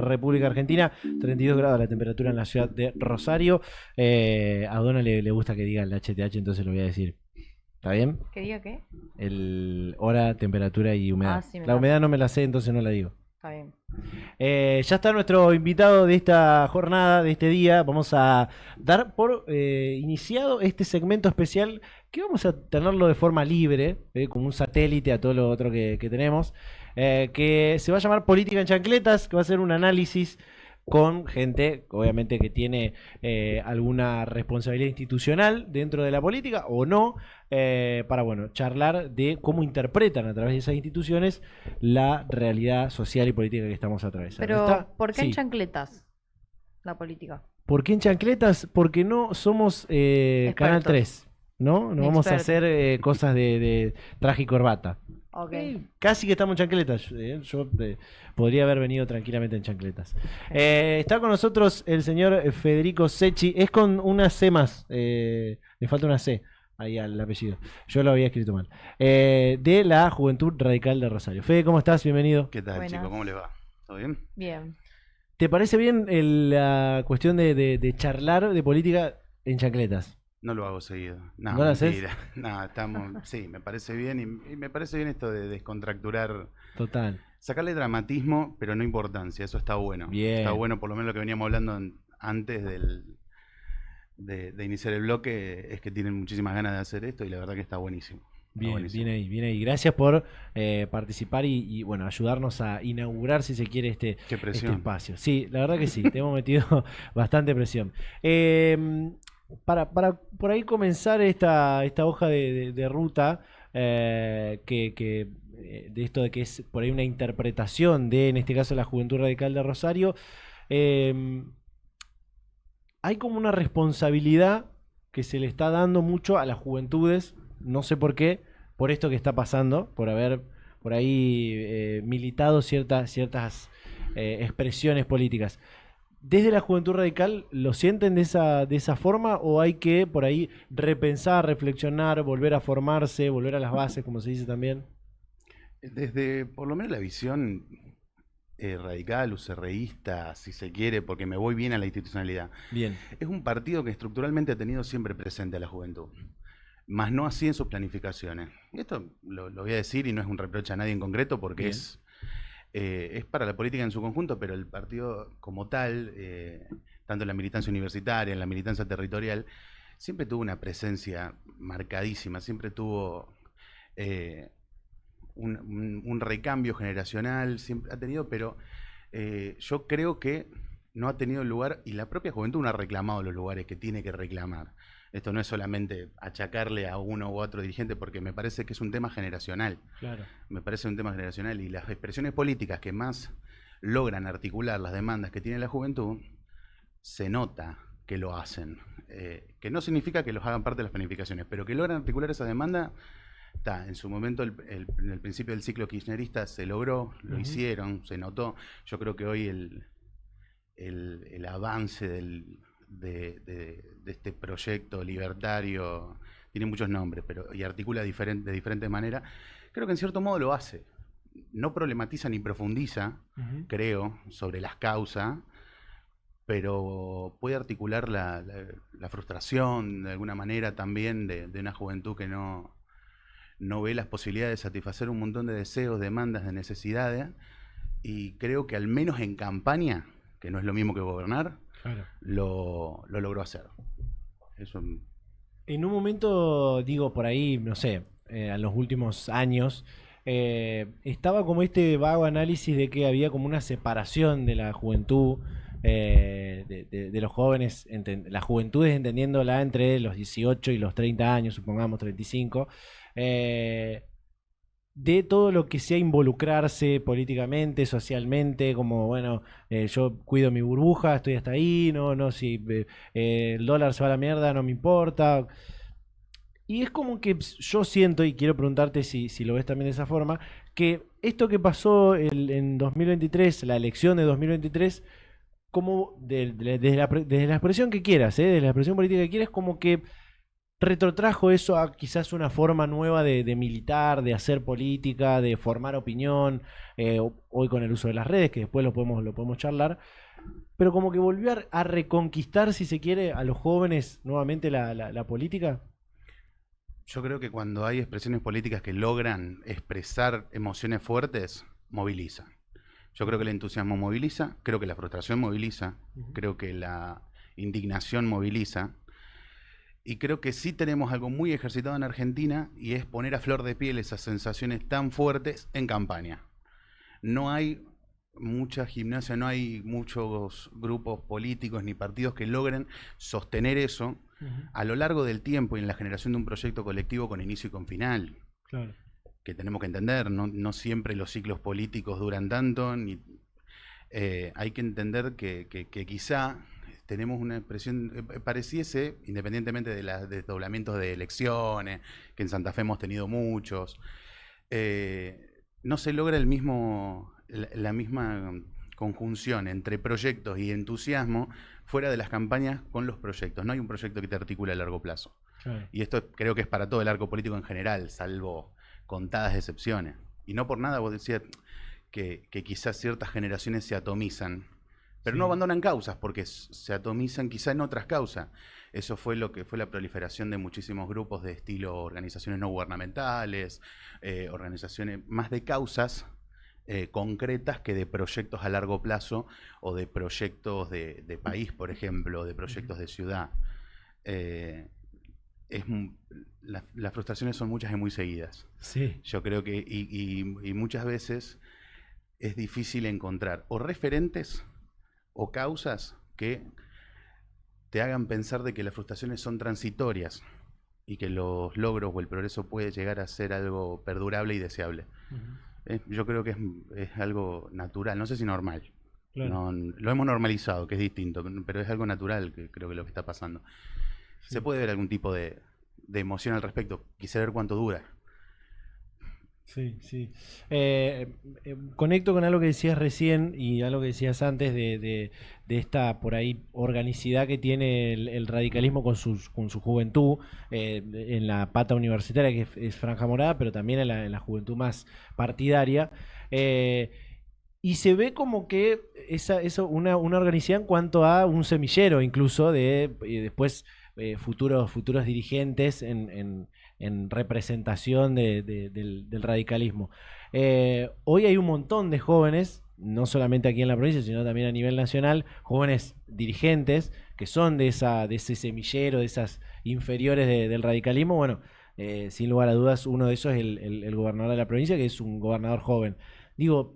República Argentina, 32 grados la temperatura en la ciudad de Rosario. A Donna le gusta que diga el HTH, entonces lo voy a decir. ¿Está bien? ¿Qué diga qué? El hora, temperatura y humedad. Ah, sí, me La la humedad sé. no me la sé, entonces no la digo. Está bien. Ya está nuestro invitado de esta jornada, de este día. Vamos a dar por iniciado este segmento especial que vamos a tenerlo de forma libre, como un satélite a todo lo otro que tenemos, que se va a llamar Política en Chancletas, que va a ser un análisis con gente, obviamente, que tiene alguna responsabilidad institucional dentro de la política o no, para, bueno, charlar de cómo interpretan a través de esas instituciones la realidad social y política que estamos atravesando. Pero, ¿Está? ¿por qué en Sí. chancletas la política? ¿Por qué en chancletas? Porque no somos Canal Expertos. 3, ¿no? No Ni vamos a expertos. hacer cosas de traje y corbata. Ok. Casi que estamos en chancletas. Yo podría haber venido tranquilamente en chancletas. Genial. Está con nosotros el señor Federico Secchi. Es con una C más. Le falta una C ahí al apellido. Yo lo había escrito mal. De la Juventud Radical de Rosario. Fede, ¿cómo estás? Bienvenido. ¿Qué tal, Buenas. chicos? ¿Cómo les va? ¿Todo bien? Bien. ¿Te parece bien la cuestión de charlar de política en chancletas? No lo hago seguido. No, ¿No lo haces? mentira. No, estamos. Sí, me parece bien y me parece bien esto de descontracturar, Total. sacarle dramatismo, pero no importancia. Eso está bueno. Está Bien. bueno, por lo menos lo que veníamos hablando antes de iniciar el bloque, es que tienen muchísimas ganas de hacer esto y la verdad que está buenísimo. Está Bien, buenísimo. bien ahí, bien ahí. Gracias por participar y, bueno, ayudarnos a inaugurar, si se quiere, Qué este presión. espacio. Sí, la verdad que sí, te hemos metido bastante presión. Para por ahí comenzar esta hoja de ruta, de esto de que es por ahí una interpretación de, en este caso, la Juventud Radical de Rosario, eh, hay como una responsabilidad que se le está dando mucho a las juventudes, no sé por qué, por esto que está pasando, por haber por ahí militado ciertas expresiones políticas. ¿Desde la Juventud Radical lo sienten de esa forma o hay que por ahí repensar, reflexionar, volver a formarse, volver a las bases, como se dice también? Desde por lo menos la visión radical, userreísta, si se quiere, porque me voy bien a la institucionalidad. Bien. Es un partido que estructuralmente ha tenido siempre presente a la juventud, más no así en sus planificaciones. Y esto lo voy a decir y no es un reproche a nadie en concreto porque Bien. es para la política en su conjunto, pero el partido como tal, tanto en la militancia universitaria, en la militancia territorial, siempre tuvo una presencia marcadísima, siempre tuvo un recambio generacional, siempre ha tenido, pero yo creo que no ha tenido el lugar y la propia juventud no ha reclamado los lugares que tiene que reclamar. Esto no es solamente achacarle a uno u otro dirigente, porque me parece que es un tema generacional. Claro. Me parece un tema generacional y las expresiones políticas que más logran articular las demandas que tiene la juventud, se nota que lo hacen. Que no significa que los hagan parte de las planificaciones, pero que logran articular esas demandas. Está, en su momento, en el principio del ciclo kirchnerista se logró, lo hicieron, se notó. Yo creo que hoy el avance de este proyecto libertario tiene muchos nombres, pero y articula de diferentes maneras. Creo que en cierto modo lo hace. No problematiza ni profundiza, creo, sobre las causas, pero puede articular la frustración de alguna manera también de una juventud que no ve las posibilidades de satisfacer un montón de deseos, demandas, de necesidades, y creo que al menos en campaña, que no es lo mismo que gobernar, Claro. lo logró hacer. Eso. En un momento, digo, por ahí, no sé, en los últimos años, estaba como este vago análisis de que había como una separación de la juventud, de los jóvenes, las juventudes entendiéndola entre los 18 y los 30 años, supongamos 35, eh, de todo lo que sea involucrarse políticamente, socialmente, como, bueno, yo cuido mi burbuja, estoy hasta ahí, no, si el dólar se va a la mierda, no me importa. Y es como que yo siento, y quiero preguntarte si lo ves también de esa forma, que esto que pasó en 2023, la elección de 2023, como desde la expresión que quieras, desde la expresión política que quieras, como que retrotrajo eso a quizás una forma nueva de militar, de hacer política, de formar opinión, hoy con el uso de las redes, que después lo podemos charlar, pero como que volvió a reconquistar, si se quiere, a los jóvenes nuevamente la política. Yo creo que cuando hay expresiones políticas que logran expresar emociones fuertes, moviliza. Yo creo que el entusiasmo moviliza, creo que la frustración moviliza, creo que la indignación moviliza, y creo que sí tenemos algo muy ejercitado en Argentina, y es poner a flor de piel esas sensaciones tan fuertes en campaña. No hay mucha gimnasia, no hay muchos grupos políticos ni partidos que logren sostener eso a lo largo del tiempo y en la generación de un proyecto colectivo con inicio y con final. Claro. Que tenemos que entender, no siempre los ciclos políticos duran tanto, hay que entender que quizá tenemos una expresión, pareciese, independientemente de los desdoblamientos de elecciones, que en Santa Fe hemos tenido muchos, no se logra la misma conjunción entre proyectos y entusiasmo fuera de las campañas con los proyectos. No hay un proyecto que te articule a largo plazo. Claro. Y esto creo que es para todo el arco político en general, salvo contadas excepciones. Y no por nada vos decías que quizás ciertas generaciones se atomizan, pero no abandonan causas, porque se atomizan quizás en otras causas. Eso fue lo que fue la proliferación de muchísimos grupos de estilo organizaciones no gubernamentales, organizaciones más de causas concretas que de proyectos a largo plazo o de proyectos de país, por ejemplo, de proyectos de ciudad. Las frustraciones son muchas y muy seguidas. Sí. Yo creo que, y muchas veces es difícil encontrar o referentes o causas que te hagan pensar de que las frustraciones son transitorias y que los logros o el progreso puede llegar a ser algo perdurable y deseable. Yo creo que es algo natural, no sé si normal. Claro. Lo hemos normalizado, que es distinto, pero es algo natural, que creo que lo que está pasando. Sí. Se puede ver algún tipo de emoción al respecto. Quisiera ver cuánto dura. Sí, sí. Conecto con algo que decías recién y algo que decías antes de esta por ahí organicidad que tiene el radicalismo con su juventud, en la pata universitaria que es Franja Morada, pero también en la juventud más partidaria. Y se ve como que una organicidad en cuanto a un semillero incluso de después futuros dirigentes en representación del radicalismo. Hoy hay un montón de jóvenes, no solamente aquí en la provincia, sino también a nivel nacional, jóvenes dirigentes que son de ese semillero, de esas inferiores del radicalismo. Bueno, sin lugar a dudas, uno de esos es el gobernador de la provincia, que es un gobernador joven. Digo,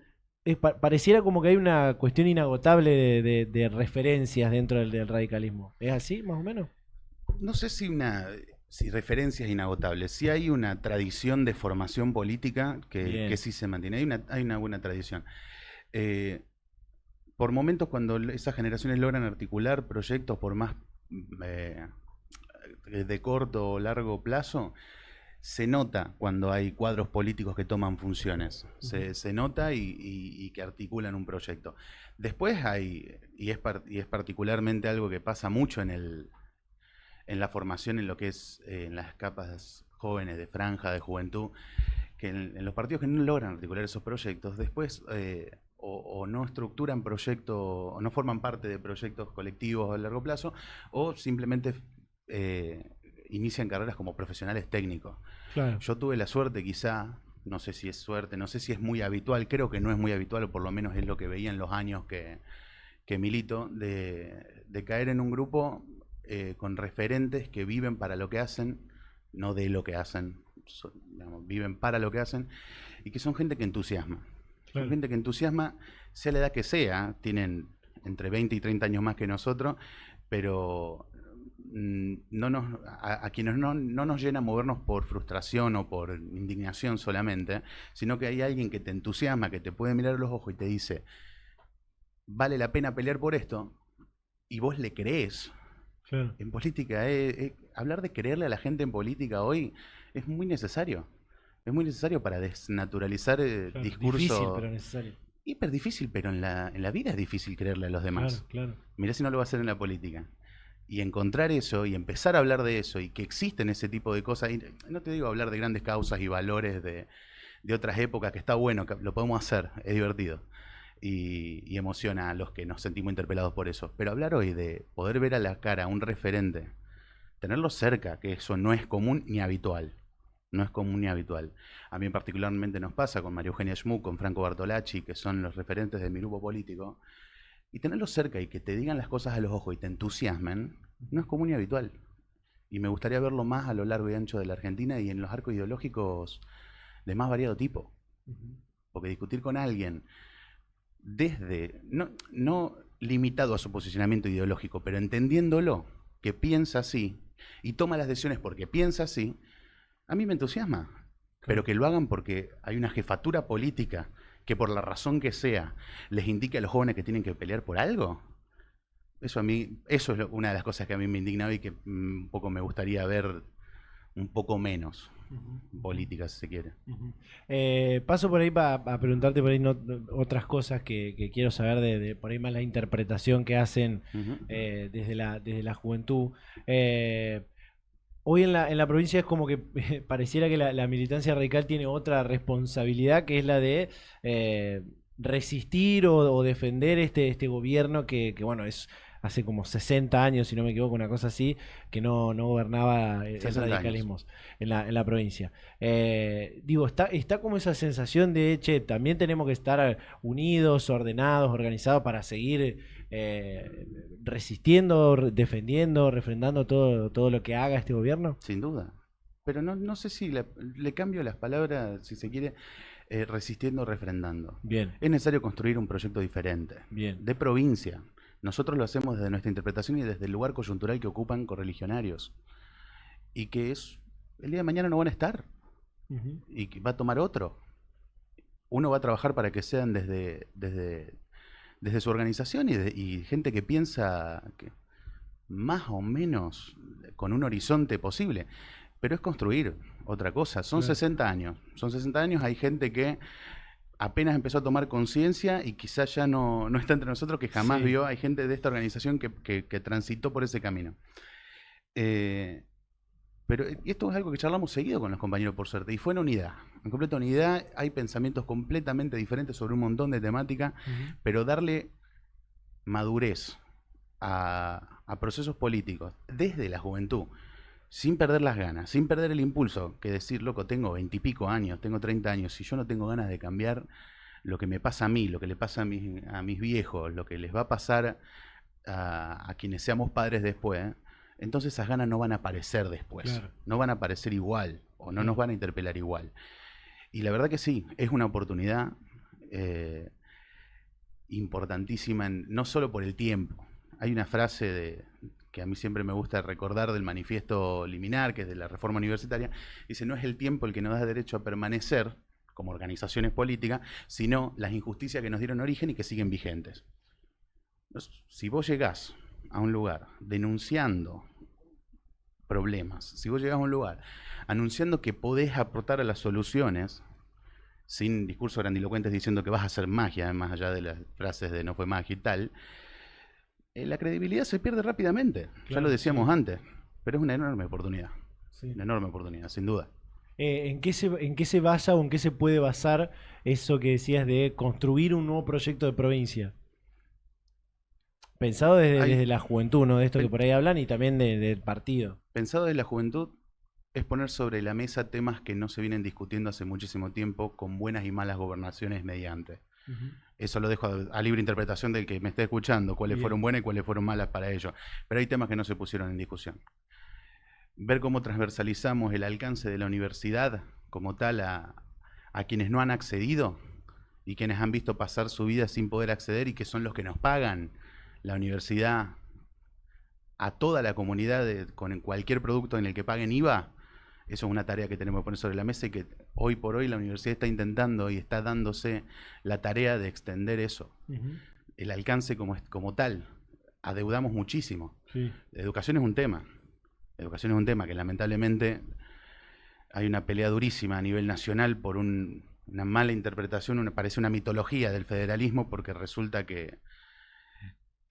pareciera como que hay una cuestión inagotable de referencias dentro del radicalismo. ¿Es así, más o menos? No sé si referencias inagotables. Sí hay una tradición de formación política que sí se mantiene. Hay una buena tradición. Por momentos, cuando esas generaciones logran articular proyectos por más de corto o largo plazo, se nota cuando hay cuadros políticos que toman funciones. Se nota y que articulan un proyecto. Después hay, y es particularmente algo que pasa mucho en la formación, en lo que es en las capas jóvenes de franja, de juventud, que en los partidos que no logran articular esos proyectos, después o no estructuran proyectos, o no forman parte de proyectos colectivos a largo plazo, o simplemente inician carreras como profesionales técnicos. Claro. Yo tuve la suerte, quizá, no sé si es suerte, no sé si es muy habitual, creo que no es muy habitual, o por lo menos es lo que veía en los años que milito, de caer en un grupo con referentes que viven para lo que hacen, no de lo que hacen, digamos, viven para lo que hacen, y que son gente que entusiasma. Claro. Son gente que entusiasma, sea la edad que sea, tienen entre 20 y 30 años más que nosotros, pero a quienes no nos llena movernos por frustración o por indignación solamente, sino que hay alguien que te entusiasma, que te puede mirar a los ojos y te dice, vale la pena pelear por esto, y vos le creés. Claro. En política, hablar de creerle a la gente en política hoy es muy necesario. Es muy necesario para desnaturalizar claro, discursos. Difícil, pero necesario. Hiper difícil, pero en la vida es difícil creerle a los demás. Claro, claro. Mirá si no lo va a hacer en la política. Y encontrar eso y empezar a hablar de eso y que existen ese tipo de cosas. Y no te digo hablar de grandes causas y valores de otras épocas, que está bueno, que lo podemos hacer, es divertido. Y emociona a los que nos sentimos interpelados por eso. Pero hablar hoy de poder ver a la cara a un referente, tenerlo cerca, que eso no es común ni habitual. No es común ni habitual. A mí particularmente nos pasa con María Eugenia Schmuck, con Franco Bartolacci, que son los referentes de mi grupo político. Y tenerlos cerca y que te digan las cosas a los ojos y te entusiasmen, no es común ni habitual. Y me gustaría verlo más a lo largo y ancho de la Argentina y en los arcos ideológicos de más variado tipo. Porque discutir con alguien desde, no limitado a su posicionamiento ideológico, pero entendiéndolo, que piensa así y toma las decisiones porque piensa así, a mí me entusiasma. Pero que lo hagan porque hay una jefatura política que por la razón que sea les indique a los jóvenes que tienen que pelear por algo. Eso es una de las cosas que a mí me indignaba y que un poco me gustaría ver un poco menos política, si se quiere. Paso por ahí para preguntarte por ahí otras cosas que quiero saber de por ahí más la interpretación que hacen desde la juventud. Hoy en la provincia es como que pareciera que la militancia radical tiene otra responsabilidad, que es la de resistir o defender este gobierno que bueno, es hace como 60 años, si no me equivoco, una cosa así, que no gobernaba el 60 radicalismo años. en la provincia. Digo, está como esa sensación de, che, también tenemos que estar unidos, ordenados, organizados para seguir resistiendo, defendiendo, refrendando todo lo que haga este gobierno. Sin duda. Pero no sé si le cambio las palabras, si se quiere, resistiendo, refrendando. Bien, Es necesario construir un proyecto diferente, bien. de provincia. Nosotros lo hacemos desde nuestra interpretación y desde el lugar coyuntural que ocupan correligionarios. Y que el día de mañana no van a estar. Ujú. Y que va a tomar otro. Uno va a trabajar para que sean desde su organización y gente que piensa más o menos con un horizonte posible. Pero es construir otra cosa. Son Claro. 60 años. Son 60 años, hay gente que apenas empezó a tomar conciencia y quizás ya no está entre nosotros, que jamás Sí. vio. Hay gente de esta organización que transitó por ese camino. Eh, pero esto es algo que charlamos seguido con los compañeros, por suerte, y fue en unidad, en completa unidad. Hay pensamientos completamente diferentes sobre un montón de temáticas, Ujú. pero darle madurez a procesos políticos desde la juventud, sin perder las ganas, sin perder el impulso, que decir, loco, tengo 20 y pico años, tengo 30 años, si yo no tengo ganas de cambiar lo que me pasa a mí, lo que le pasa a mis viejos, lo que les va a pasar a quienes seamos padres después, entonces esas ganas no van a aparecer después, Claro. no van a aparecer igual o no nos Claro. van a interpelar igual. Y la verdad que sí, es una oportunidad eh, importantísima, no solo por el tiempo. Hay una frase que a mí siempre me gusta recordar del manifiesto liminar, que es de la reforma universitaria, dice: no es el tiempo el que nos da derecho a permanecer como organizaciones políticas, sino las injusticias que nos dieron origen y que siguen vigentes. Si vos llegás a un lugar denunciando problemas, si vos llegás a un lugar anunciando que podés aportar a las soluciones, sin discursos grandilocuentes diciendo que vas a hacer magia, más allá de las frases de no fue magia y tal, la credibilidad se pierde rápidamente. Ya Claro, lo decíamos sí, antes, pero es una enorme oportunidad. sí. Una enorme oportunidad, sin duda. En qué se basa o en qué se puede basar eso que decías de construir un nuevo proyecto de provincia? Pensado Hay, desde la juventud, ¿no? De esto que pen- por ahí hablan y también del partido. Pensado de la juventud, es poner sobre la mesa temas que no se vienen discutiendo hace muchísimo tiempo, con buenas y malas gobernaciones mediante. Ujú. Eso lo dejo a libre interpretación del que me esté escuchando, cuáles fueron Bien. buenas y cuáles fueron malas para ellos. Pero hay temas que no se pusieron en discusión. Ver cómo transversalizamos el alcance de la universidad como tal a quienes no han accedido y quienes han visto pasar su vida sin poder acceder y que son los que nos pagan la universidad a toda la comunidad con cualquier producto en el que paguen IVA. Eso es una tarea que tenemos que poner sobre la mesa y que hoy por hoy la universidad está intentando y está dándose la tarea de extender eso. Ujú. El alcance como tal. Adeudamos muchísimo. Sí. Educación es un tema. Educación es un tema que lamentablemente hay una pelea durísima a nivel nacional por una mala interpretación, parece una mitología del federalismo, porque resulta que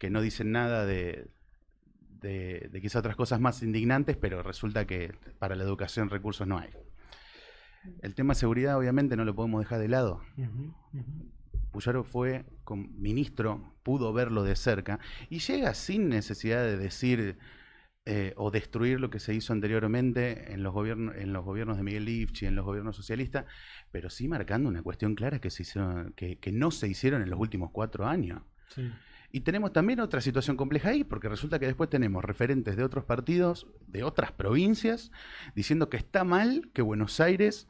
no dicen nada de quizá otras cosas más indignantes, pero resulta que para la educación recursos no hay. El tema de seguridad obviamente no lo podemos dejar de lado. Puyaro fue ministro, pudo verlo de cerca y llega sin necesidad de decir o destruir lo que se hizo anteriormente en los gobiernos de Miguel Lifchi, en los gobiernos socialistas, pero sí marcando una cuestión clara que no se hicieron en los últimos 4 años. Sí. Y tenemos también otra situación compleja ahí, porque resulta que después tenemos referentes de otros partidos, de otras provincias, diciendo que está mal que Buenos Aires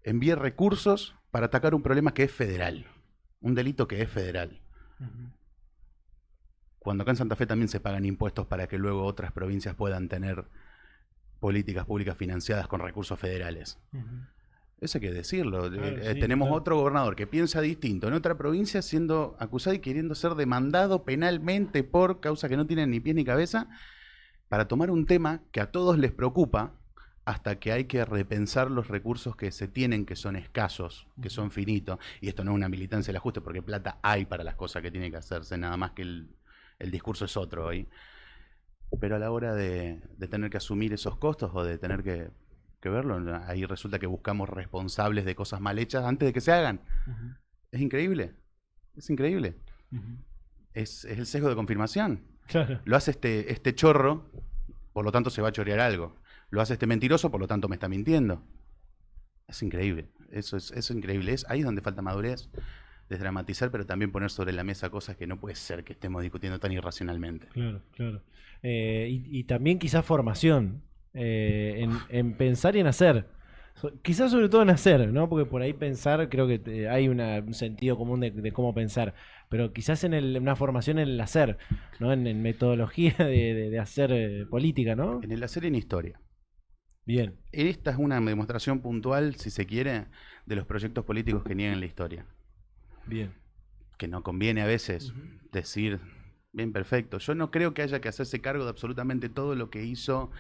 envíe recursos para atacar un problema que es federal, un delito que es federal. Cuando acá en Santa Fe también se pagan impuestos para que luego otras provincias puedan tener políticas públicas financiadas con recursos federales. Eso hay que decirlo. Claro, sí, tenemos otro gobernador que piensa distinto en otra provincia siendo acusado y queriendo ser demandado penalmente por causa que no tienen ni pies ni cabeza para tomar un tema que a todos les preocupa hasta que hay que repensar los recursos que se tienen, que son escasos, que son finitos. Y esto no es una militancia del ajuste porque plata hay para las cosas que tienen que hacerse, nada más que el discurso es otro hoy. Pero a la hora de tener que asumir esos costos o de tener que verlo, ahí resulta que buscamos responsables de cosas mal hechas antes de que se hagan. Es increíble, es increíble. Es el sesgo de confirmación. Claro. Lo hace este chorro, por lo tanto se va a chorear algo. Lo hace este mentiroso, por lo tanto me está mintiendo. Es increíble, eso es increíble. Ahí es donde falta madurez, desdramatizar, pero también poner sobre la mesa cosas que no puede ser que estemos discutiendo tan irracionalmente. Claro, claro. Y también quizás formación. En pensar y en hacer. Quizás sobre todo en hacer, ¿no? Porque por ahí pensar, creo que hay un sentido común de cómo pensar, pero quizás en una formación en el hacer, ¿no? En metodología de hacer política, ¿no? En el hacer y en historia. Bien. Esta es una demostración puntual, si se quiere, de los proyectos políticos que niegan la historia. Bien. Que no conviene a veces decir, bien, perfecto. Yo no creo que haya que hacerse cargo de absolutamente todo lo que hizo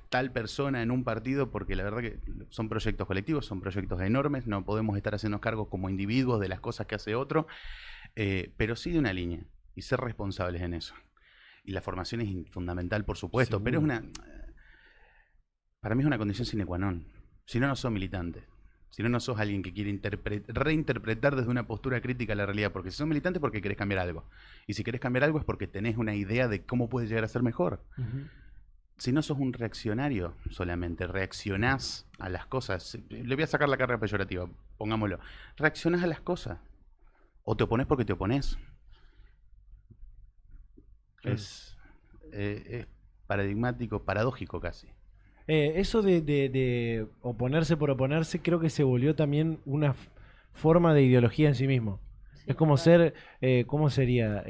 tal persona en un partido, porque la verdad que son proyectos colectivos, son proyectos enormes, no podemos estar haciendo cargos como individuos de las cosas que hace otro, pero sí de una línea, y ser responsables en eso. Y la formación es fundamental, por supuesto, seguro. Pero para mí es una condición sine qua non. Si no, no sos militante. Si no, no sos alguien que quiere reinterpretar desde una postura crítica la realidad, porque si sos militante es porque querés cambiar algo. Y si querés cambiar algo es porque tenés una idea de cómo puede llegar a ser mejor. Si no sos un reaccionario solamente, reaccionás a las cosas. Le voy a sacar la carga peyorativa, pongámoslo. Reaccionás a las cosas. O te oponés porque te oponés. Es paradigmático, paradójico casi. Eso de oponerse por oponerse creo que se volvió también una forma de ideología en sí mismo. Sí, es como ser, ¿cómo sería?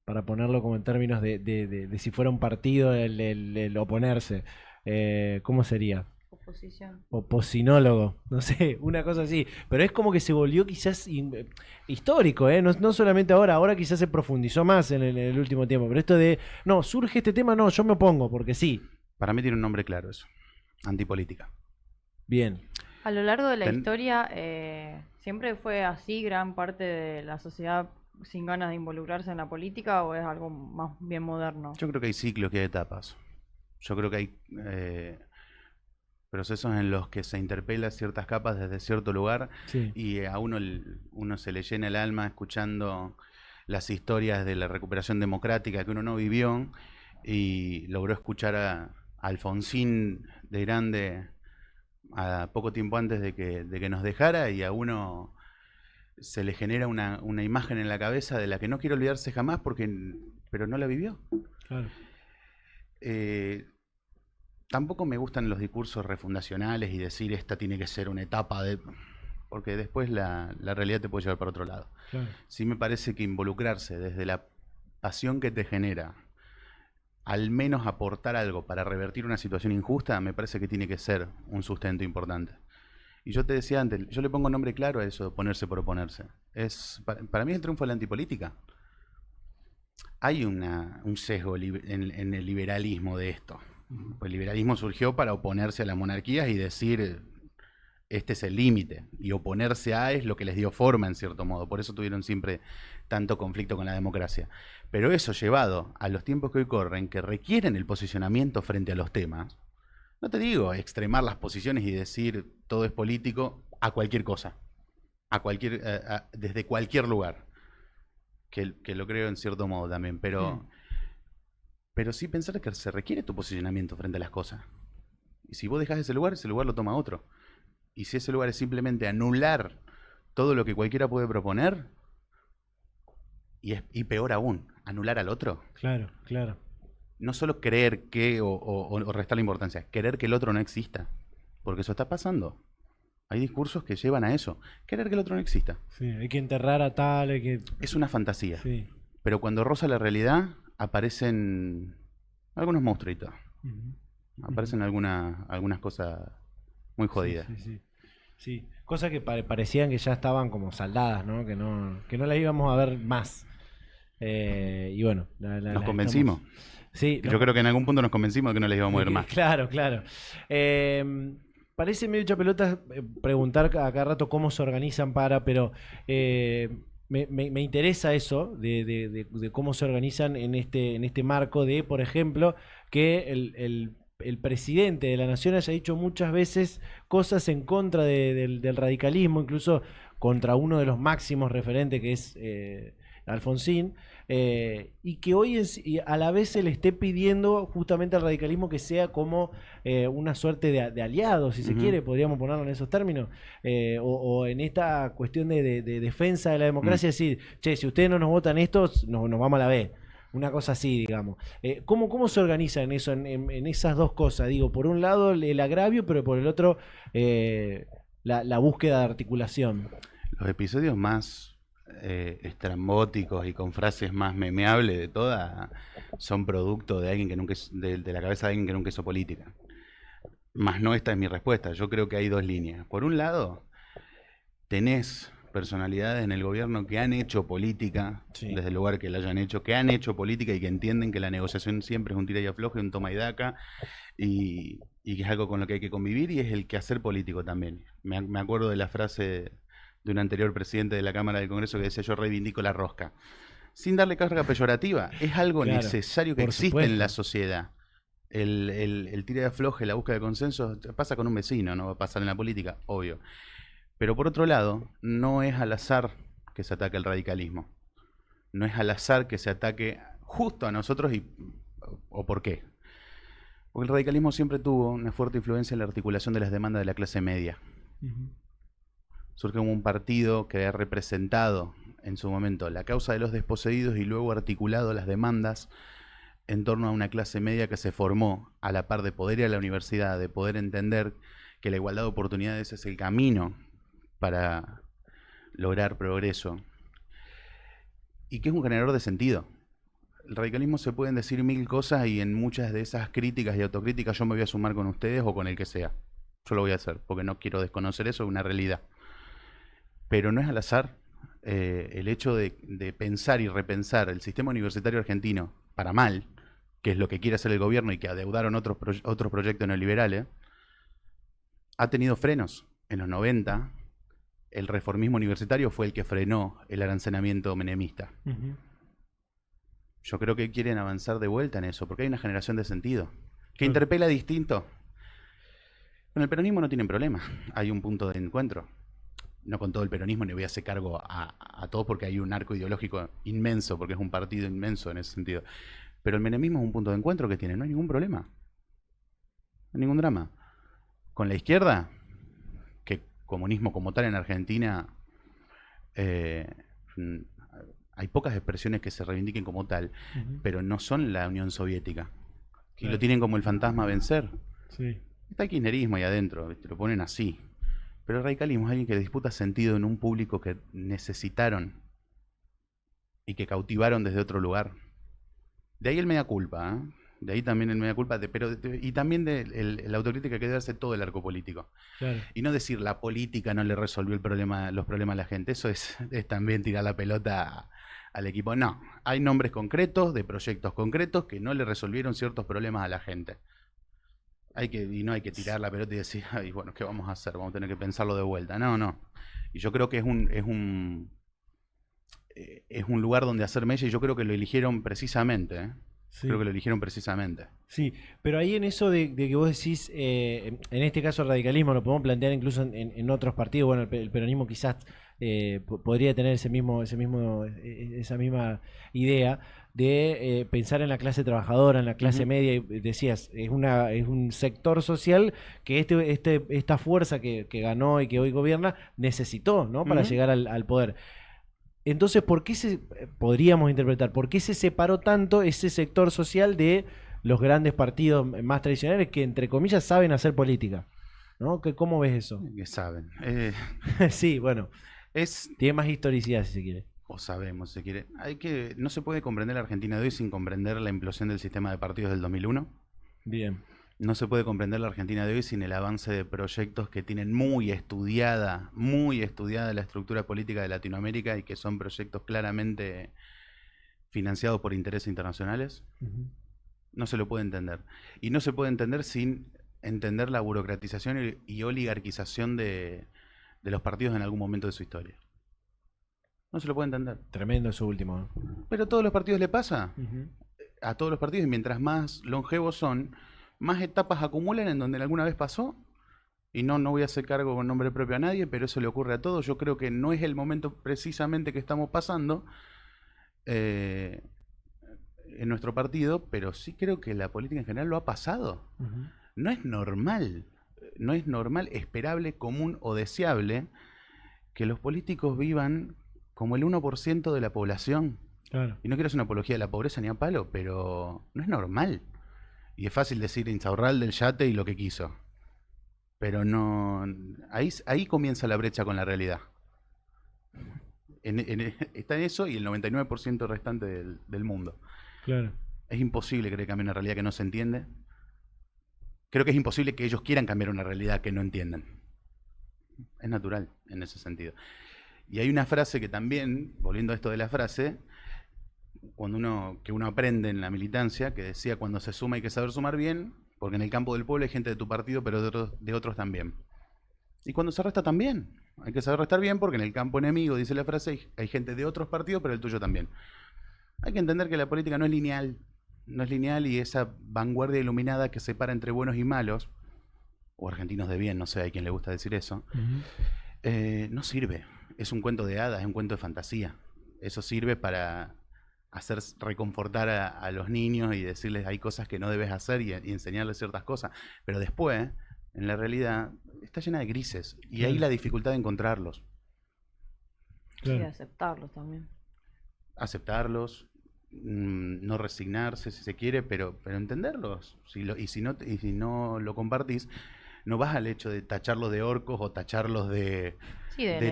Para ponerlo como en términos de si fuera un partido el oponerse. ¿Cómo sería? Oposición. Oposinólogo, no sé, una cosa así. Pero es como que se volvió quizás histórico, no solamente ahora quizás se profundizó más en el último tiempo. Pero esto de, no, surge este tema, no, yo me opongo, porque sí. Para mí tiene un nombre claro eso, antipolítica. Bien. A lo largo de la historia siempre fue así gran parte de la sociedad sin ganas de involucrarse en la política, o es algo más bien moderno. Yo creo que hay ciclos, que hay etapas. Yo creo que hay procesos en los que se interpela ciertas capas desde cierto lugar, sí. Y a uno se le llena el alma escuchando las historias de la recuperación democrática que uno no vivió y logró escuchar a Alfonsín de Grande a poco tiempo antes de que nos dejara, y a uno se le genera una imagen en la cabeza de la que no quiere olvidarse jamás pero no la vivió. Claro. Tampoco me gustan los discursos refundacionales y decir esta tiene que ser una etapa porque después la realidad te puede llevar para otro lado. Claro. Sí me parece que involucrarse desde la pasión que te genera, al menos aportar algo para revertir una situación injusta, me parece que tiene que ser un sustento importante. Y yo te decía antes, yo le pongo nombre claro a eso de oponerse por oponerse. Para mí es el triunfo de la antipolítica. Hay un sesgo en el liberalismo de esto. El liberalismo surgió para oponerse a las monarquías y decir, este es el límite. Y oponerse a es lo que les dio forma, en cierto modo. Por eso tuvieron siempre tanto conflicto con la democracia. Pero eso llevado a los tiempos que hoy corren, que requieren el posicionamiento frente a los temas, no te digo extremar las posiciones y decir todo es político a cualquier cosa, desde cualquier lugar, que lo creo en cierto modo también, pero sí pensar que se requiere tu posicionamiento frente a las cosas. Y si vos dejás ese lugar lo toma otro. Y si ese lugar es simplemente anular todo lo que cualquiera puede proponer, y peor aún, anular al otro. Claro, claro. No solo creer que, o restar la importancia, querer que el otro no exista. Porque eso está pasando. Hay discursos que llevan a eso. Querer que el otro no exista. Sí, hay que enterrar a tal, hay que... Es una fantasía. Sí. Pero cuando roza la realidad, aparecen algunos monstruitos. Aparecen algunas cosas muy jodidas. Sí. Cosas que parecían que ya estaban como saldadas, ¿no? Que no las íbamos a ver más. Y bueno, nos convencimos. Sí, yo creo que en algún punto nos convencimos de que no les íbamos a ver más. Claro. Parece medio hecha pelota preguntar a cada rato cómo se organizan pero me interesa eso de cómo se organizan en este marco de, por ejemplo, que el presidente de la nación haya dicho muchas veces cosas en contra del radicalismo, incluso contra uno de los máximos referentes que es Alfonsín, y que hoy a la vez se le esté pidiendo justamente al radicalismo que sea como una suerte de aliado, si se quiere, podríamos ponerlo en esos términos, o en esta cuestión de defensa de la democracia, decir, che, si ustedes no nos votan estos, nos vamos a la B. Una cosa así, digamos. ¿Cómo se organiza en eso, en esas dos cosas? Digo, por un lado el agravio, pero por el otro la búsqueda de articulación. Los episodios más estrambóticos y con frases más memeables de todas son producto de alguien que nunca de la cabeza de alguien que nunca hizo política. Más no, esta es mi respuesta. Yo creo que hay dos líneas. Por un lado, tenés personalidades en el gobierno que han hecho política, desde el lugar que la hayan hecho, que han hecho política y que entienden que la negociación siempre es un tira y afloje, un toma y daca, y que es algo con lo que hay que convivir, y es el quehacer político también. Me acuerdo de la frase de un anterior presidente de la Cámara del Congreso que decía: yo reivindico la rosca. Sin darle carga peyorativa, es algo necesario que existe en la sociedad. El tira y afloje, la búsqueda de consenso, pasa con un vecino, no va a pasar en la política, obvio. Pero por otro lado, no es al azar que se ataque el radicalismo. No es al azar que se ataque justo a nosotros ¿o por qué? Porque el radicalismo siempre tuvo una fuerte influencia en la articulación de las demandas de la clase media. Surge como un partido que ha representado en su momento la causa de los desposeídos y luego articulado las demandas en torno a una clase media que se formó a la par de poder ir a la universidad, de poder entender que la igualdad de oportunidades es el camino para lograr progreso, y que es un generador de sentido. El radicalismo se pueden decir mil cosas, y en muchas de esas críticas y autocríticas yo me voy a sumar con ustedes o con el que sea. Yo lo voy a hacer, porque no quiero desconocer eso, es una realidad. Pero no es al azar el hecho de pensar y repensar el sistema universitario argentino para mal, que es lo que quiere hacer el gobierno y que adeudaron otros proyectos neoliberales. Ha tenido frenos. En los 90, el reformismo universitario fue el que frenó el arancelamiento menemista. Yo creo que quieren avanzar de vuelta en eso, porque hay una generación de sentido que interpela distinto. Con el peronismo no tienen problema, hay un punto de encuentro. No con todo el peronismo, ni voy a hacer cargo a todos, porque hay un arco ideológico inmenso, porque es un partido inmenso en ese sentido. Pero el menemismo es un punto de encuentro que tiene, no hay ningún problema, no hay ningún drama. Con la izquierda, que comunismo como tal en Argentina, hay pocas expresiones que se reivindiquen como tal, pero no son la Unión Soviética, y lo tienen como el fantasma a vencer. Está el kirchnerismo ahí adentro, ¿viste? Lo ponen así. Pero el radicalismo es alguien que disputa sentido en un público que necesitaron y que cautivaron desde otro lugar. De ahí el mea culpa, ¿eh? De ahí también el mea culpa, y también de la autocrítica que debe hacer todo el arco político. Y no decir la política no le resolvió los problemas a la gente. Eso es también tirar la pelota al equipo. No, hay nombres concretos, de proyectos concretos que no le resolvieron ciertos problemas a la gente. Y no hay que tirar la pelota y decir, ay, bueno, ¿qué vamos a hacer? Vamos a tener que pensarlo de vuelta. No. Y yo creo que es un lugar donde hacer mella y yo creo que lo eligieron precisamente, ¿eh? Sí. Creo que lo eligieron precisamente. Sí, pero ahí en eso de que vos decís, en este caso el radicalismo lo podemos plantear incluso en otros partidos, bueno, el peronismo quizás podría tener esa misma idea de pensar en la clase trabajadora, en la clase media, y decías, es un sector social que esta fuerza que ganó y que hoy gobierna necesitó, ¿no? Para llegar al poder. Entonces, ¿por qué podríamos interpretar, por qué se separó tanto ese sector social de los grandes partidos más tradicionales que, entre comillas, saben hacer política? ¿No? ¿Cómo ves eso? Que saben. Sí, bueno. Tiene más historicidad, si se quiere. O sabemos, si se quiere. No se puede comprender la Argentina de hoy sin comprender la implosión del sistema de partidos del 2001. Bien. No se puede comprender la Argentina de hoy sin el avance de proyectos que tienen muy estudiada la estructura política de Latinoamérica y que son proyectos claramente financiados por intereses internacionales. No se lo puede entender. Y no se puede entender sin entender la burocratización y oligarquización de los partidos en algún momento de su historia. No se lo puede entender. Tremendo eso último. Pero a todos los partidos le pasa. A todos los partidos, y mientras más longevos son, más etapas acumulan en donde alguna vez pasó, y no voy a hacer cargo con nombre propio a nadie, pero eso le ocurre a todos. Yo creo que no es el momento precisamente que estamos pasando en nuestro partido, pero sí creo que la política en general lo ha pasado. No es normal, esperable, común o deseable que los políticos vivan como el 1% de la población. Claro. Y no quiero hacer una apología de la pobreza ni a palo, pero no es normal. Y es fácil decir Insaurralde, del Yate y lo que quiso. Pero no. Ahí comienza la brecha con la realidad. Está en eso y el 99% restante del mundo. Claro. Es imposible que cambie una realidad que no se entiende. Creo que es imposible que ellos quieran cambiar una realidad que no entienden. Es natural en ese sentido. Y hay una frase que también, volviendo a esto de la frase, que uno aprende en la militancia, que decía: cuando se suma hay que saber sumar bien, porque en el campo del pueblo hay gente de tu partido, pero de otros también. Y cuando se resta también, hay que saber restar bien, porque en el campo enemigo, dice la frase, hay gente de otros partidos, pero el tuyo también. Hay que entender que la política no es lineal, y esa vanguardia iluminada que separa entre buenos y malos, o argentinos de bien, no sé, hay quien le gusta decir eso, no sirve. Es un cuento de hadas, es un cuento de fantasía. Eso sirve para reconfortar a los niños y decirles hay cosas que no debes hacer y enseñarles ciertas cosas. Pero después, en la realidad, está llena de grises. Y ahí la dificultad de encontrarlos. Claro. Y aceptarlos también. Aceptarlos, no resignarse si se quiere, pero entenderlos. Y si no lo compartís, no vas al hecho de tacharlos de orcos o tacharlos de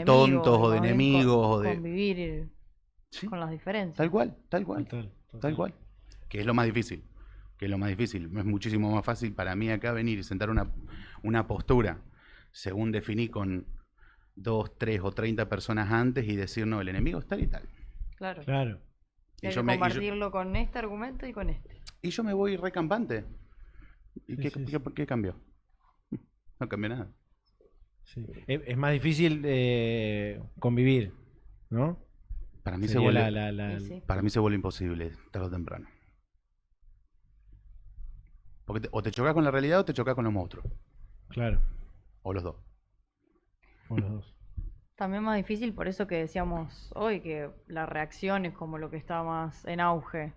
tontos o de enemigos. O de convivir con las diferencias. Tal cual. Tal cual. Que es lo más difícil. Es muchísimo más fácil para mí acá venir y sentar una postura, según definí con 2, 3 o 30 personas antes, y decir, no, el enemigo es tal y tal. Claro. Y hay que compartirlo con este argumento y con este. Y yo me voy recampante. ¿Y qué cambió? No cambió nada. Sí. Es más difícil convivir, ¿no? Para mí se vuelve imposible tarde o temprano. Porque o te chocas con la realidad o te chocas con los monstruos. Claro. O los dos. También más difícil por eso que decíamos hoy, que la reacción es como lo que está más en auge.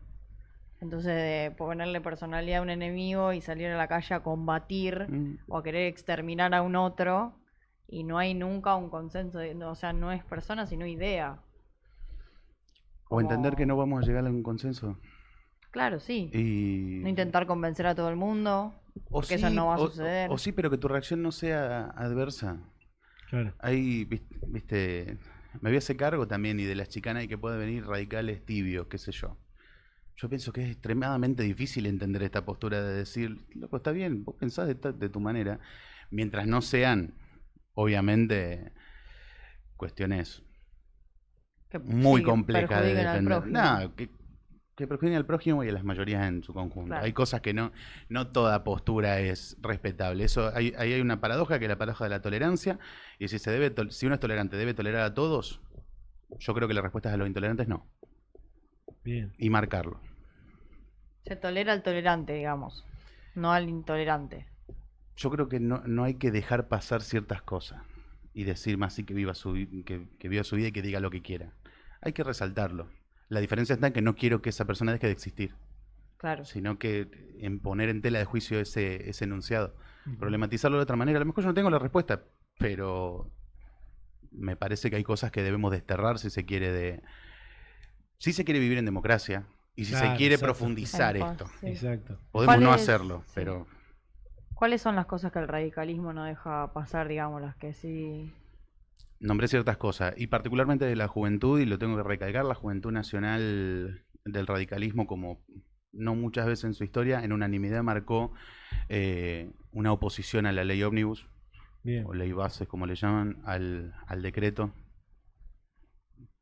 Entonces, de ponerle personalidad a un enemigo y salir a la calle a combatir o a querer exterminar a un otro, y no hay nunca un consenso, o sea, no es persona sino idea. O entender que no vamos a llegar a un consenso. Claro, sí. Y no intentar convencer a todo el mundo, porque eso no va a suceder. O sí, pero que tu reacción no sea adversa. Claro. Ahí, viste, me voy a hacer cargo también y de las chicanas y que pueden venir radicales tibios, qué sé yo. Yo pienso que es extremadamente difícil entender esta postura de decir, loco, está bien, vos pensás de tu manera, mientras no sean, obviamente, cuestiones muy complejas de defender. No, que perjudiquen al prójimo y a las mayorías en su conjunto. Claro. Hay cosas que no toda postura es respetable. Eso hay una paradoja, que es la paradoja de la tolerancia, y si uno es tolerante, ¿debe tolerar a todos? Yo creo que la respuesta es a los intolerantes no. Bien. Y marcarlo. Se tolera al tolerante, digamos, no al intolerante. Yo creo que no hay que dejar pasar ciertas cosas y decir más así que viva que viva su vida y que diga lo que quiera. Hay que resaltarlo. La diferencia está en que no quiero que esa persona deje de existir, Claro. sino que en poner en tela de juicio ese enunciado. Ujú. Problematizarlo de otra manera. A lo mejor yo no tengo la respuesta, pero me parece que hay cosas que debemos desterrar si se quiere si se quiere vivir en democracia y si se Claro, quiere exacto. profundizar En paz, esto. sí. Exacto. Podemos no ¿Cuáles- hacerlo, sí. pero ¿Cuáles son las cosas que el radicalismo no deja pasar, digamos, las que sí? nombré ciertas cosas, y particularmente de la juventud, y lo tengo que recalcar, la juventud nacional del radicalismo, como no muchas veces en su historia, en unanimidad marcó una oposición a la ley ómnibus, Bien. o ley bases, como le llaman, al decreto.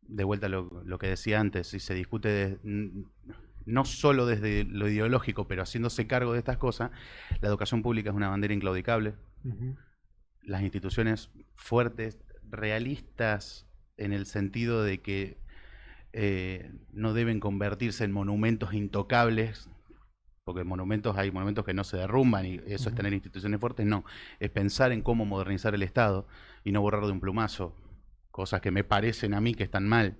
De vuelta a lo que decía antes, si se discute no solo desde lo ideológico, pero haciéndose cargo de estas cosas, la educación pública es una bandera inclaudicable. Ujú. Las instituciones fuertes, realistas, en el sentido de que no deben convertirse en monumentos intocables, porque hay monumentos que no se derrumban y eso es tener instituciones fuertes, no, es pensar en cómo modernizar el Estado y no borrar de un plumazo cosas que me parecen a mí que están mal.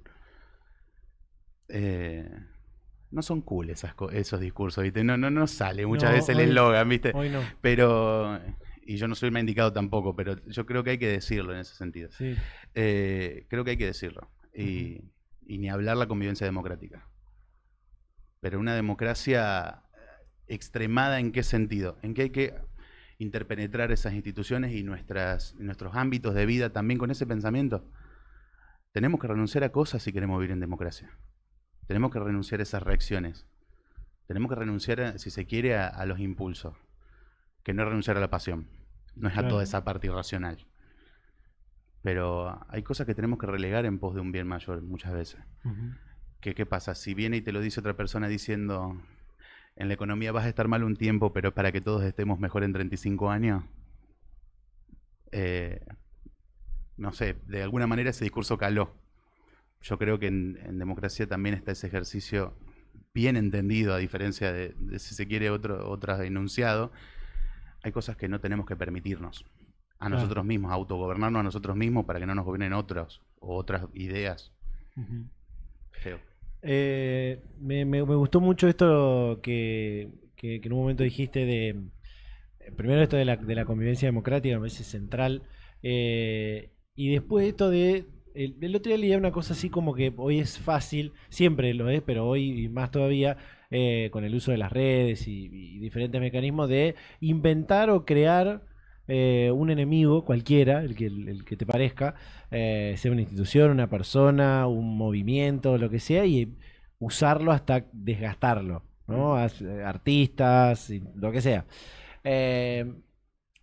No son cool esos discursos, ¿viste? No sale muchas No, veces el hoy- eslogan, ¿viste? Hoy no. Pero, y yo no soy el más indicado tampoco, pero yo creo que hay que decirlo en ese sentido. Sí. Creo que hay que decirlo. Y ni hablar la convivencia democrática. Pero una democracia extremada, ¿en qué sentido? En que hay que interpenetrar esas instituciones y nuestros ámbitos de vida también con ese pensamiento. Tenemos que renunciar a cosas si queremos vivir en democracia. Tenemos que renunciar a esas reacciones. Tenemos que renunciar, si se quiere, a los impulsos. Que no es renunciar a la pasión. No es a Claro. toda esa parte irracional. Pero hay cosas que tenemos que relegar en pos de un bien mayor muchas veces. Ujú. ¿Qué pasa? Si viene y te lo dice otra persona diciendo, en la economía vas a estar mal un tiempo, pero es para que todos estemos mejor en 35 años. No sé, de alguna manera ese discurso caló. Yo creo que en democracia también está ese ejercicio bien entendido, a diferencia de si se quiere otro enunciado. Hay cosas que no tenemos que permitirnos a Claro. nosotros mismos, autogobernarnos a nosotros mismos para que no nos gobiernen otros o otras ideas. Ujú. Creo. Me gustó mucho esto que en un momento dijiste de, primero esto de la convivencia democrática, me parece central, y después esto el otro día leía una cosa así como que hoy es fácil, siempre lo es, pero hoy y más todavía, con el uso de las redes y diferentes mecanismos de inventar o crear un enemigo cualquiera, el que te parezca, sea una institución, una persona, un movimiento, lo que sea, y usarlo hasta desgastarlo, ¿no? Artistas, lo que sea. Eh,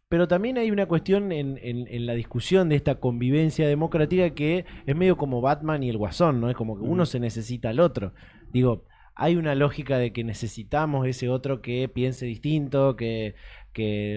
pero también hay una cuestión en la discusión de esta convivencia democrática que es medio como Batman y el Guasón, ¿no? Es como que uno se necesita al otro. Digo, hay una lógica de que necesitamos ese otro que piense distinto, que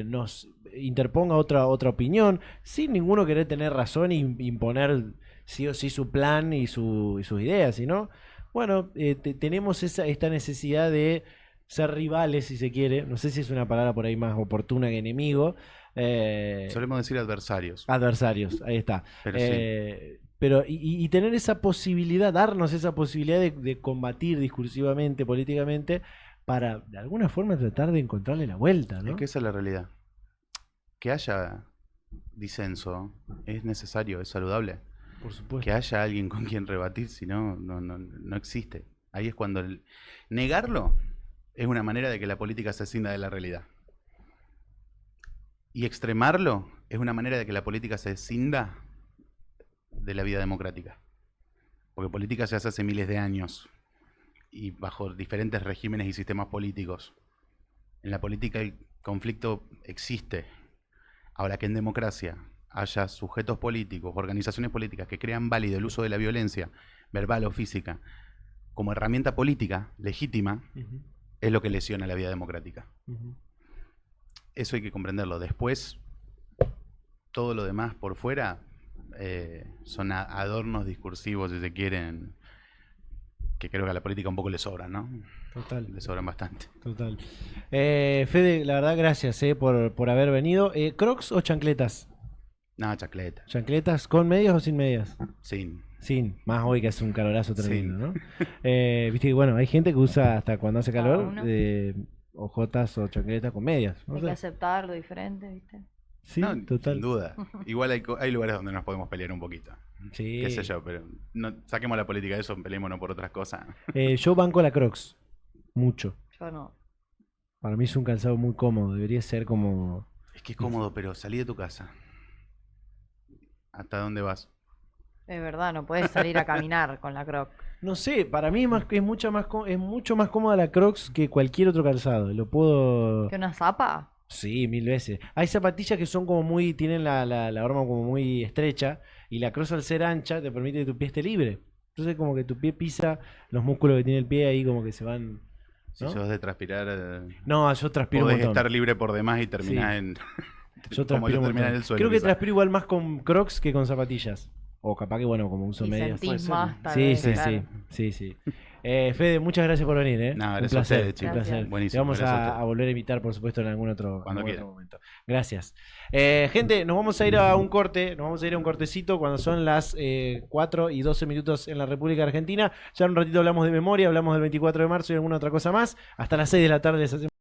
nos interponga otra opinión, sin ninguno querer tener razón e imponer sí o sí su plan y sus ideas, sino, bueno, tenemos esta necesidad de ser rivales, si se quiere, no sé si es una palabra por ahí más oportuna que enemigo, Solemos decir adversarios, adversarios, ahí está. pero sí. Pero y tener esa posibilidad, darnos esa posibilidad de combatir discursivamente, políticamente, para de alguna forma tratar de encontrarle la vuelta, Es ¿no? que esa es la realidad. Que haya disenso es necesario, es saludable. Por supuesto. Que haya alguien con quien rebatir, si no, no existe. Ahí es cuando negarlo es una manera de que la política se escinda de la realidad. Y extremarlo es una manera de que la política se escinda de la vida democrática. Porque política se hace hace miles de años y bajo diferentes regímenes y sistemas políticos. En la política el conflicto existe. Ahora que en democracia haya sujetos políticos, organizaciones políticas que crean válido el uso de la violencia, verbal o física, como herramienta política legítima, Ujú, es lo que lesiona la vida democrática. ujú. Eso hay que comprenderlo. Después, todo lo demás por fuera son adornos discursivos, si se quieren, que creo que a la política un poco le sobran, ¿no? Total. Le sobran bastante. Total. Fede, la verdad, gracias por haber venido. ¿Crocs o chancletas? No, chacleta. ¿Chancletas con medias o sin medias? Sin. Sin, más hoy que hace un calorazo tremendo, Sin. ¿no? Viste que bueno, hay gente que usa hasta cuando hace Cada calor uno. ojotas o chancletas con medias. No Hay sé. que aceptar lo diferente, ¿viste? Sí, No, total. sin duda. Igual hay lugares donde nos podemos pelear un poquito. Sí. Qué sé yo, pero no, saquemos la política de eso, peleémonos por otras cosas. Yo banco la Crocs. Mucho. Yo no. Para mí es un calzado muy cómodo. Debería ser como... Es que es cómodo, pero salí de tu casa. ¿Hasta dónde vas? Es verdad, no puedes salir a caminar con la Croc. No sé, para mí es mucho más cómoda la Crocs que cualquier otro calzado. Lo puedo... ¿Que una zapa? Sí, 1000 veces. Hay zapatillas que son como muy, tienen la horma como muy estrecha y la Crocs al ser ancha te permite que tu pie esté libre. Entonces como que tu pie pisa los músculos que tiene el pie ahí como que se van... Si ¿no? sos de transpirar, No, yo transpiro un podés montón. estar libre por demás y terminás Sí. en... Yo como transpiro yo un terminás en montón. el suelo. Creo que quizás. transpiro igual más con Crocs que con zapatillas. O capaz que bueno, como uso Y medias. Puede sentís ser. más, tal Sí, vez, sí, claro. sí. Fede, muchas gracias por venir, ¿eh? No, Un gracias a placer, ustedes, un chicos. placer. Buenísimo, Te vamos gracias a ustedes. a volver a invitar, por supuesto, en algún otro, Cuando algún otro quieran. momento. Gracias. Gente, nos vamos a ir a un corte, nos vamos a ir a un cortecito cuando son las 4 y 12 minutos en la República Argentina. Ya en un ratito hablamos de memoria, hablamos del 24 de marzo y alguna otra cosa más. Hasta las 6 de la tarde les hacemos